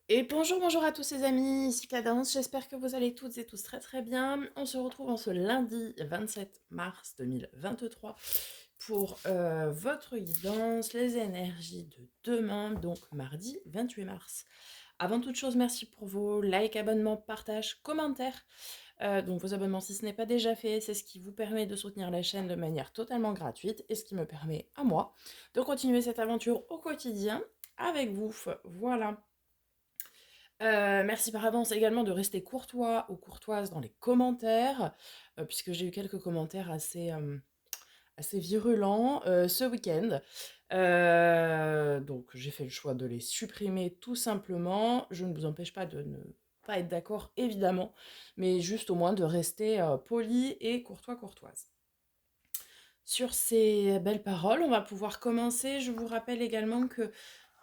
Et bonjour, bonjour à tous les amis, ici Cadence, j'espère que vous allez toutes et tous très très bien. On se retrouve en ce lundi 27 mars 2023 pour votre guidance, les énergies de demain, donc mardi 28 mars. Avant toute chose, merci pour vos likes, abonnements, partages, commentaires. Donc vos abonnements si ce n'est pas déjà fait, c'est ce qui vous permet de soutenir la chaîne de manière totalement gratuite et ce qui me permet à moi de continuer cette aventure au quotidien avec vous. Voilà. Merci par avance également de rester courtois ou courtoise dans les commentaires, puisque j'ai eu quelques commentaires assez virulents ce week-end. Donc j'ai fait le choix de les supprimer tout simplement. Je ne vous empêche pas de ne pas être d'accord, évidemment, mais juste au moins de rester poli et courtoise. Sur ces belles paroles, on va pouvoir commencer. Je vous rappelle également que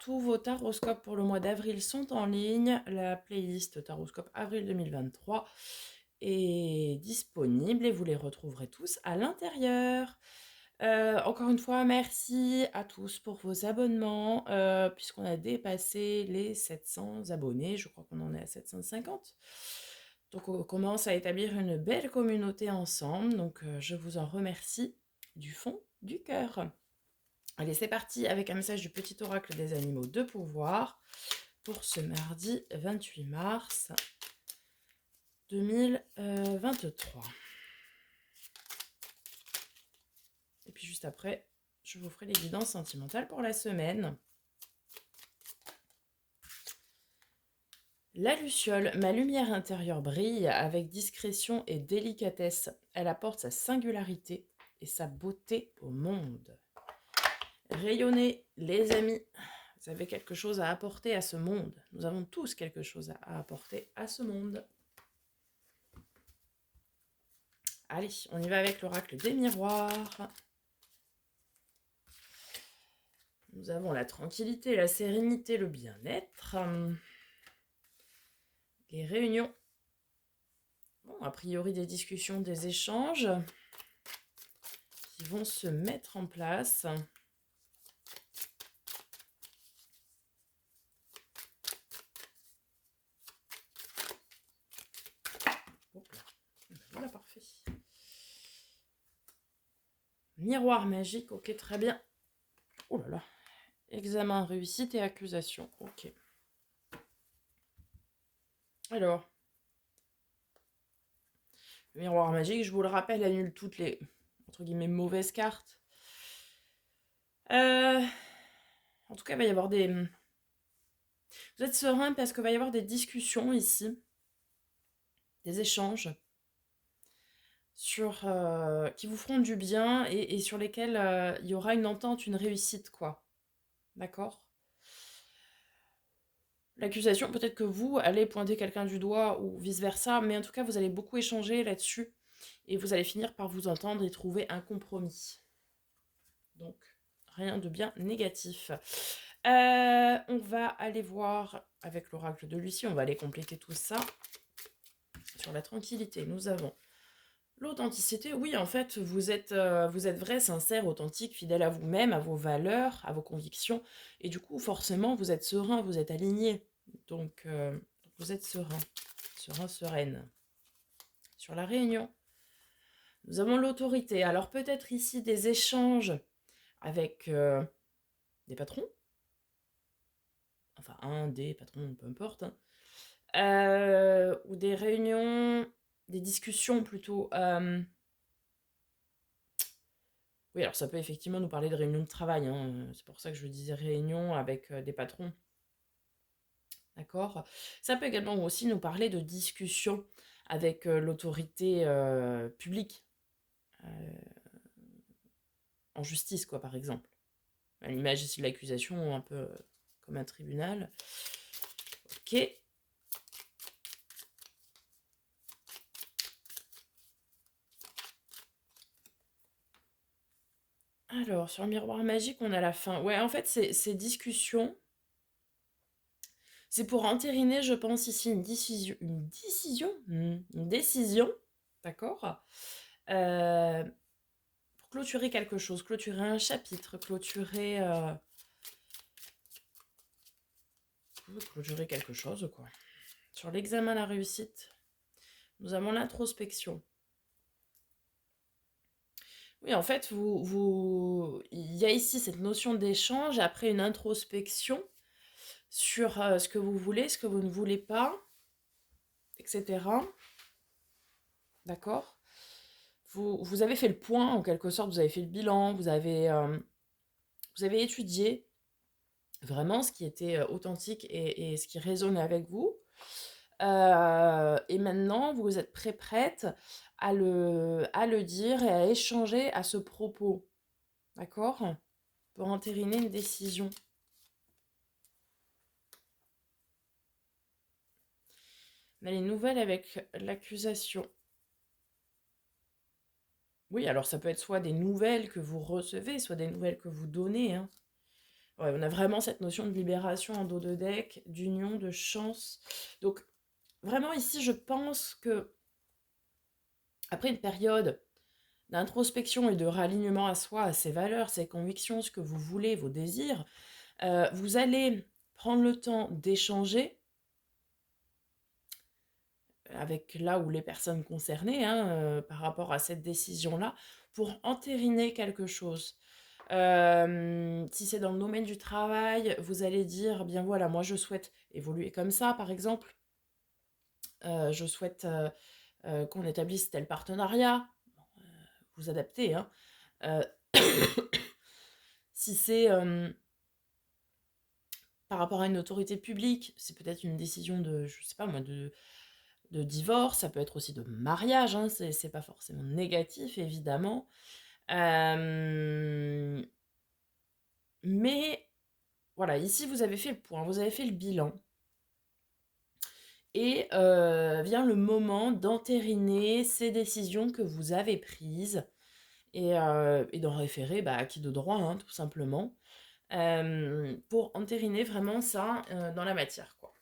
tous vos taroscopes pour le mois d'avril sont en ligne. La playlist Taroscope Avril 2023 est disponible et vous les retrouverez tous à l'intérieur. Encore une fois, merci à tous pour vos abonnements, puisqu'on a dépassé les 700 abonnés. Je crois qu'on en est à 750. Donc on commence à établir une belle communauté ensemble. Donc je vous en remercie du fond du cœur. Allez, c'est parti avec un message du petit oracle des animaux de pouvoir pour ce mardi 28 mars 2023. Et puis juste après, je vous ferai les guidances sentimentales pour la semaine. La luciole, ma lumière intérieure brille avec discrétion et délicatesse. Elle apporte sa singularité et sa beauté au monde. Rayonnez, les amis. Vous avez quelque chose à apporter à ce monde. Nous avons tous quelque chose à apporter à ce monde. Allez, on y va avec l'oracle des miroirs. Nous avons la tranquillité, la sérénité, le bien-être. Les réunions. Bon, a priori des discussions, des échanges qui vont se mettre en place. Voilà, parfait. Miroir magique, ok, très bien. Oh là là. Examen, réussite et accusation, ok. Alors, le miroir magique, je vous le rappelle, annule toutes les, entre guillemets, mauvaises cartes. En tout cas, il va y avoir des... Vous êtes serein parce qu'il va y avoir des discussions ici, des échanges sur, qui vous feront du bien et sur lesquels il y aura une entente, une réussite, quoi. D'accord ? L'accusation, peut-être que vous allez pointer quelqu'un du doigt ou vice-versa, mais en tout cas, vous allez beaucoup échanger là-dessus et vous allez finir par vous entendre et trouver un compromis. Donc, rien de bien négatif. On va aller voir avec l'oracle de Lucie, on va aller compléter tout ça. Sur la tranquillité, nous avons l'authenticité. Oui, en fait, vous êtes vrai, sincère, authentique, fidèle à vous-même, à vos valeurs, à vos convictions. Et du coup, forcément, vous êtes serein, vous êtes aligné. Donc, vous êtes serein, sereine. Sur la réunion, nous avons l'autorité. Alors, peut-être ici des échanges avec des patrons. Enfin, un des patrons, peu importe. Ou des réunions, des discussions plutôt. Oui, alors ça peut effectivement nous parler de réunions de travail, hein. C'est pour ça que je disais réunion avec des patrons. D'accord. Ça peut également aussi nous parler de discussions avec l'autorité publique, euh, en justice, quoi, par exemple. À l'image ici de l'accusation, un peu comme un tribunal. Ok. Alors, sur le miroir magique, on a la fin. Ouais, en fait, ces discussions, c'est pour entériner, je pense, ici une décision, d'accord, pour clôturer quelque chose, clôturer un chapitre, clôturer Vous clôturez quelque chose, quoi. Sur l'examen à la réussite, nous avons l'introspection. Oui, en fait, il y a ici cette notion d'échange, après une introspection sur ce que vous voulez, ce que vous ne voulez pas, etc. D'accord? Vous avez fait le point, en quelque sorte, vous avez fait le bilan, vous avez étudié vraiment ce qui était authentique et ce qui résonnait avec vous. Et maintenant, vous êtes prête à le dire et à échanger à ce propos. D'accord? Pour entériner une décision. On a les nouvelles avec l'accusation. Oui, alors ça peut être soit des nouvelles que vous recevez, soit des nouvelles que vous donnez. Hein. Ouais, on a vraiment cette notion de libération en dos de deck, d'union, de chance. Donc, vraiment ici, je pense que après une période d'introspection et de réalignement à soi, à ses valeurs, ses convictions, ce que vous voulez, vos désirs, vous allez prendre le temps d'échanger avec là où les personnes concernées par rapport à cette décision-là pour entériner quelque chose. Si c'est dans le domaine du travail, vous allez dire, bien voilà, moi je souhaite évoluer comme ça, par exemple. Je souhaite qu'on établisse tel partenariat. Vous adaptez, hein. Euh, si c'est par rapport à une autorité publique, c'est peut-être une décision de, je sais pas moi, de divorce, ça peut être aussi de mariage, hein, c'est pas forcément négatif, évidemment. Mais voilà, ici vous avez fait le point, vous avez fait le bilan. Et vient le moment d'entériner ces décisions que vous avez prises et d'en référer à qui de droit, hein, tout simplement, pour entériner vraiment ça dans la matière, quoi.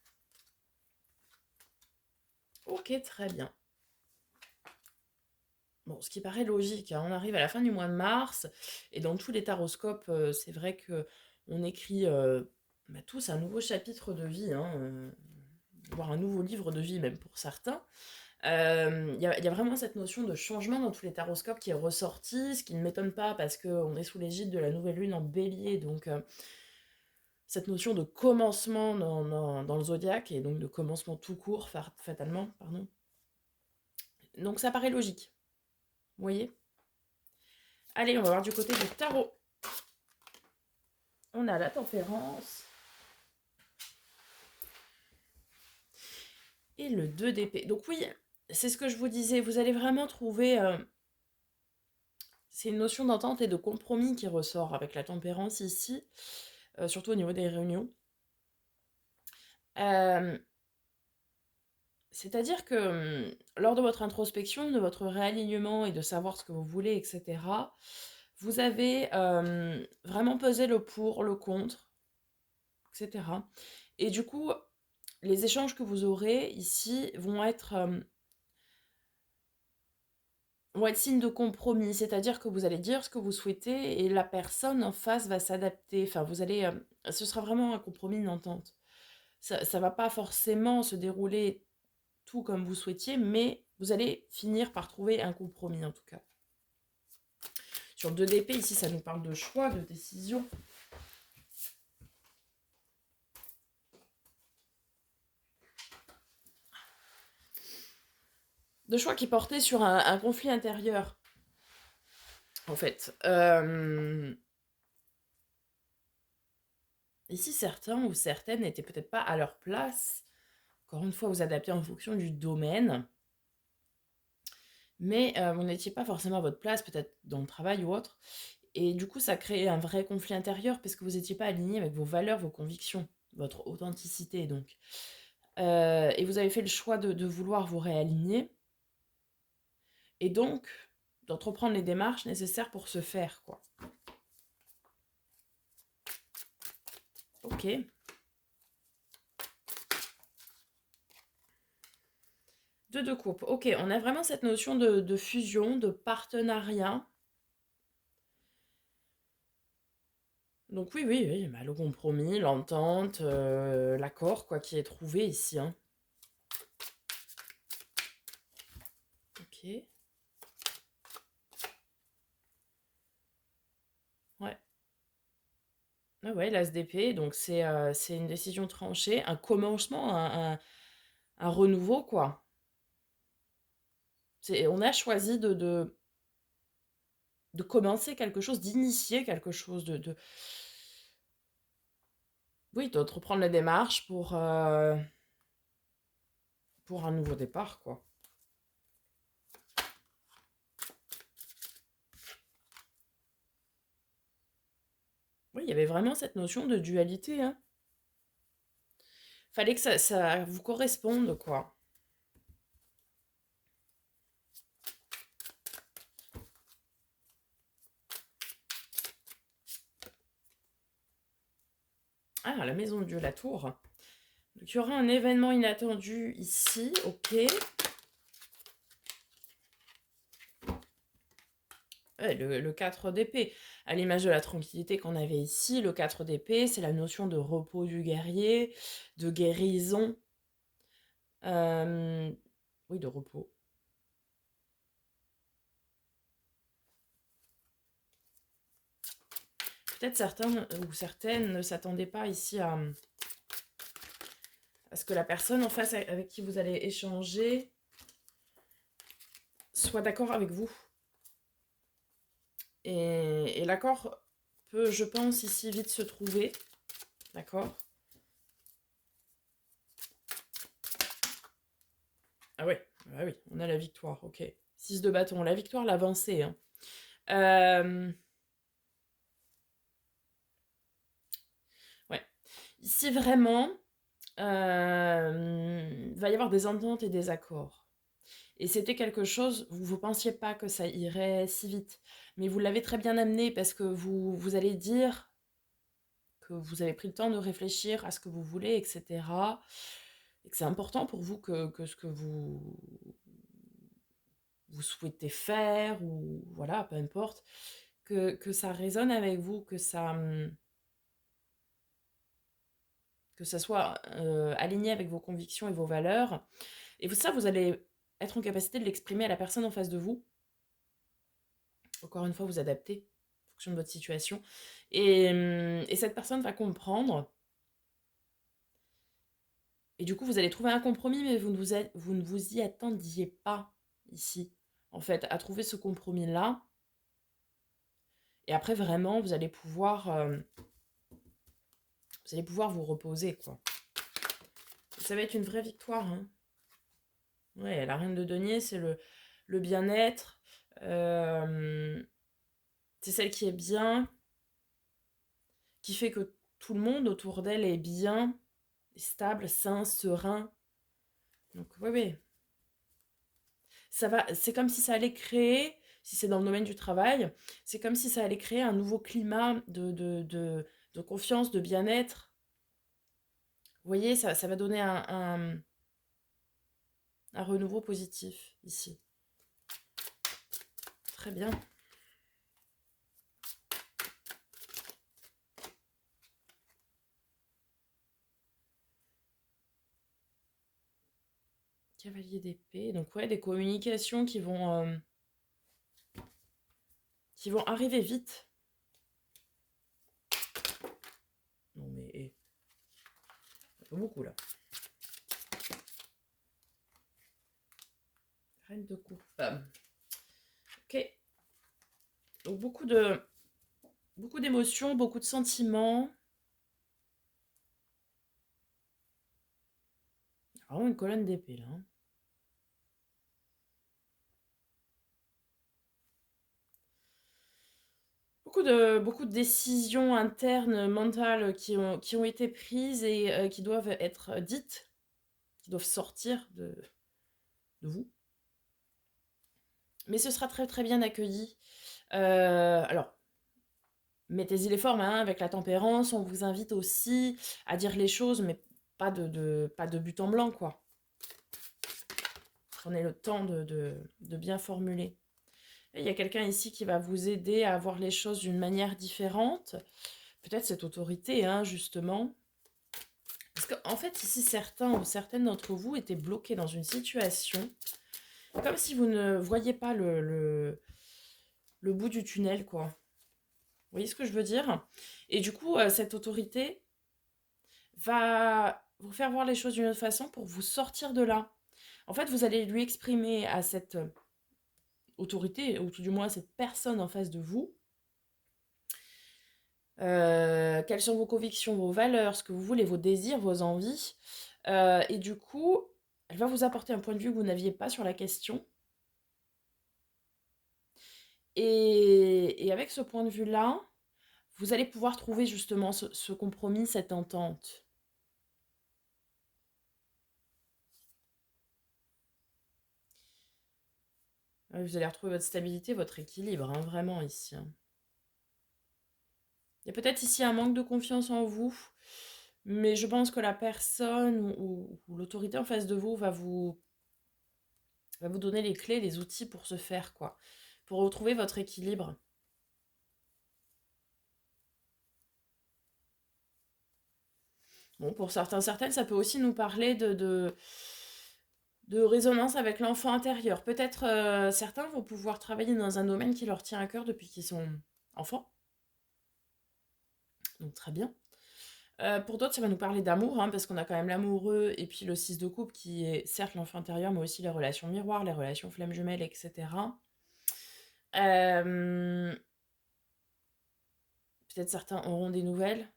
Ok, très bien. Bon, ce qui paraît logique, hein, on arrive à la fin du mois de mars, et dans tous les taroscopes, c'est vrai que on écrit tous un nouveau chapitre de vie, hein, voire un nouveau livre de vie même pour certains. Il y a vraiment cette notion de changement dans tous les taroscopes qui est ressortie, ce qui ne m'étonne pas parce qu'on est sous l'égide de la nouvelle lune en bélier, donc cette notion de commencement dans le zodiaque, et donc de commencement tout court, fatalement, pardon. Donc ça paraît logique, vous voyez. Allez, on va voir du côté du tarot. On a la tempérance. Et le 2 d'épée. Donc oui, c'est ce que je vous disais, vous allez vraiment trouver... c'est une notion d'entente et de compromis qui ressort avec la tempérance ici, surtout au niveau des réunions. C'est-à-dire que lors de votre introspection, de votre réalignement et de savoir ce que vous voulez, etc., vous avez vraiment pesé le pour, le contre, etc. Et du coup, les échanges que vous aurez ici vont être signe de compromis, c'est-à-dire que vous allez dire ce que vous souhaitez et la personne en face va s'adapter. Enfin, vous allez, ce sera vraiment un compromis, une entente. Ça ne va pas forcément se dérouler tout comme vous souhaitiez, mais vous allez finir par trouver un compromis en tout cas. Sur 2 d'épée, ici, ça nous parle de choix, de décision. De choix qui portaient sur un conflit intérieur, en fait. Ici, certains ou certaines n'étaient peut-être pas à leur place. Encore une fois, vous adaptez en fonction du domaine. Mais vous n'étiez pas forcément à votre place, peut-être dans le travail ou autre. Et du coup, ça crée un vrai conflit intérieur parce que vous n'étiez pas aligné avec vos valeurs, vos convictions, votre authenticité donc. Et vous avez fait le choix de vouloir vous réaligner. Et donc, d'entreprendre les démarches nécessaires pour ce faire, quoi. Ok. Deux de coupe. Ok, on a vraiment cette notion de fusion, de partenariat. Donc oui, oui, oui, bah, le compromis, l'entente, l'accord, quoi, qui est trouvé ici, hein. Ok. Ouais. Ah ouais, l'As d'épée, donc c'est une décision tranchée, un commencement, un renouveau, quoi. On a choisi de commencer quelque chose, d'initier quelque chose, oui, d'entreprendre la démarche pour un nouveau départ, quoi. Oui, il y avait vraiment cette notion de dualité, hein. Fallait que ça vous corresponde, quoi. Ah, la maison de Dieu, la tour. Donc, il y aura un événement inattendu ici, ok. Ouais, le 4 d'épée, à l'image de la tranquillité qu'on avait ici, le 4 d'épée, c'est la notion de repos du guerrier, de guérison. Oui, de repos. Peut-être certains ou certaines ne s'attendaient pas ici à ce que la personne en face avec qui vous allez échanger soit d'accord avec vous. Et l'accord peut, je pense, ici vite se trouver. D'accord? Ah ouais, ah oui, on a la victoire, ok. 6 de bâton, la victoire, l'avancée, hein. Ouais. Ici, vraiment, va y avoir des ententes et des accords. Et c'était quelque chose, vous ne pensiez pas que ça irait si vite. Mais vous l'avez très bien amené parce que vous allez dire que vous avez pris le temps de réfléchir à ce que vous voulez, etc. Et que c'est important pour vous que ce que vous souhaitez faire, ou voilà, peu importe, que ça résonne avec vous, que ça soit aligné avec vos convictions et vos valeurs. Et ça, vous allez être en capacité de l'exprimer à la personne en face de vous. Encore une fois, vous adaptez en fonction de votre situation. Et cette personne va comprendre. Et du coup, vous allez trouver un compromis, mais vous ne vous y attendiez pas ici, en fait, à trouver ce compromis-là. Et après, vraiment, vous allez pouvoir vous reposer, quoi. Ça va être une vraie victoire, hein. Ouais, la reine de denier, c'est le bien-être. C'est celle qui est bien, qui fait que tout le monde autour d'elle est bien, stable, sain, serein. Donc, oui, oui. Ça va, c'est comme si ça allait créer, si c'est dans le domaine du travail, c'est comme si ça allait créer un nouveau climat de confiance, de bien-être. Vous voyez, ça va donner un renouveau positif ici. Très bien. Cavalier d'épée. Donc ouais, des communications qui vont arriver vite. Non mais pas beaucoup là. Reine de coupe. Ok. Donc beaucoup d'émotions, beaucoup de sentiments. Vraiment une colonne d'épée là, hein. Beaucoup de décisions internes, mentales qui ont été prises et qui doivent être dites, qui doivent sortir de vous. Mais ce sera très très bien accueilli. Alors, mettez-y les formes, hein, avec la tempérance. On vous invite aussi à dire les choses, mais pas de but en blanc, quoi. Prenez le temps de bien formuler. Et il y a quelqu'un ici qui va vous aider à voir les choses d'une manière différente. peut-être cette autorité, hein, justement. Parce qu'en fait, ici, certains ou certaines d'entre vous étaient bloqués dans une situation, comme si vous ne voyiez pas le bout du tunnel, quoi. Vous voyez ce que je veux dire? Et du coup, cette autorité va vous faire voir les choses d'une autre façon pour vous sortir de là. En fait, vous allez lui exprimer à cette autorité, ou tout du moins à cette personne en face de vous, quelles sont vos convictions, vos valeurs, ce que vous voulez, vos désirs, vos envies. Et du coup, elle va vous apporter un point de vue que vous n'aviez pas sur la question. Et avec ce point de vue-là, vous allez pouvoir trouver justement ce compromis, cette entente. Vous allez retrouver votre stabilité, votre équilibre, hein, vraiment ici, hein. Il y a peut-être ici un manque de confiance en vous, mais je pense que la personne ou l'autorité en face de vous va vous donner les clés, les outils pour se faire, quoi. Pour retrouver votre équilibre. Bon, pour certains, certaines, ça peut aussi nous parler de résonance avec l'enfant intérieur. Peut-être certains vont pouvoir travailler dans un domaine qui leur tient à cœur depuis qu'ils sont enfants. Donc très bien. Pour d'autres, ça va nous parler d'amour, hein, parce qu'on a quand même l'amoureux et puis le 6 de coupe qui est certes l'enfant intérieur, mais aussi les relations miroirs, les relations flammes jumelles, etc. Euh, Peut-être certains auront des nouvelles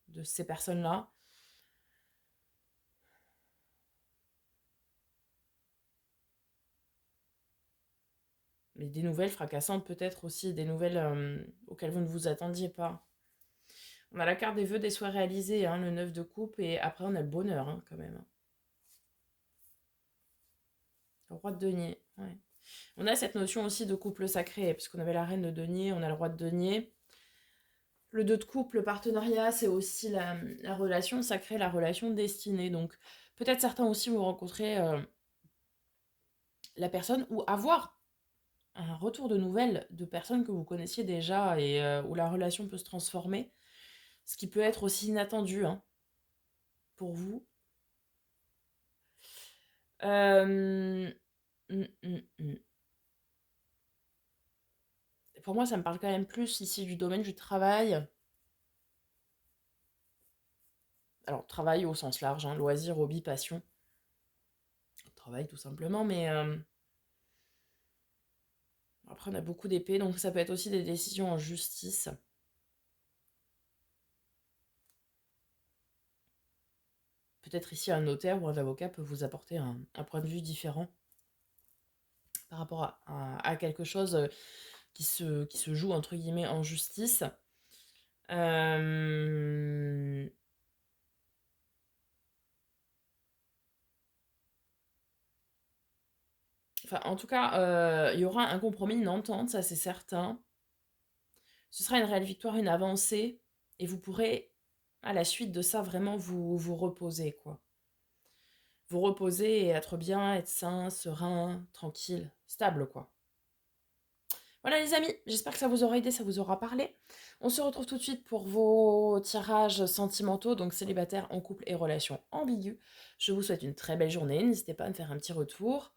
de ces personnes-là. Mais des nouvelles fracassantes peut-être aussi, des nouvelles auxquelles vous ne vous attendiez pas. On a la carte des vœux, des souhaits réalisés, hein, le 9 de coupe, et après on a le bonheur, hein, quand même. Le roi de denier, ouais. On a cette notion aussi de couple sacré, puisqu'on avait la reine de denier, on a le roi de denier. Le 2 de coupe, le partenariat, c'est aussi la relation sacrée, la relation destinée. Donc peut-être certains aussi vont rencontrer la personne ou avoir un retour de nouvelles de personnes que vous connaissiez déjà et où la relation peut se transformer. Ce qui peut être aussi inattendu, hein, pour vous. Euh, mm. Pour moi, ça me parle quand même plus ici du domaine du travail. Alors, travail au sens large, hein, loisir, hobby, passion. Travail tout simplement, mais après, on a beaucoup d'épées, donc ça peut être aussi des décisions en justice. Peut-être ici un notaire ou un avocat peut vous apporter un point de vue différent par rapport à quelque chose qui se joue entre guillemets en justice. Euh, Enfin, en tout cas, il y aura un compromis, une entente, ça c'est certain. Ce sera une réelle victoire, une avancée, et vous pourrez, à la suite de ça, vraiment vous reposer, quoi. Vous reposer et être bien, être sain, serein, tranquille, stable, quoi. Voilà les amis, j'espère que ça vous aura aidé, ça vous aura parlé. On se retrouve tout de suite pour vos tirages sentimentaux, donc célibataire, en couple et relations ambiguës. Je vous souhaite une très belle journée, n'hésitez pas à me faire un petit retour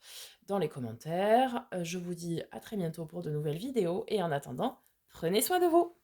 dans les commentaires. Je vous dis à très bientôt pour de nouvelles vidéos et en attendant, prenez soin de vous.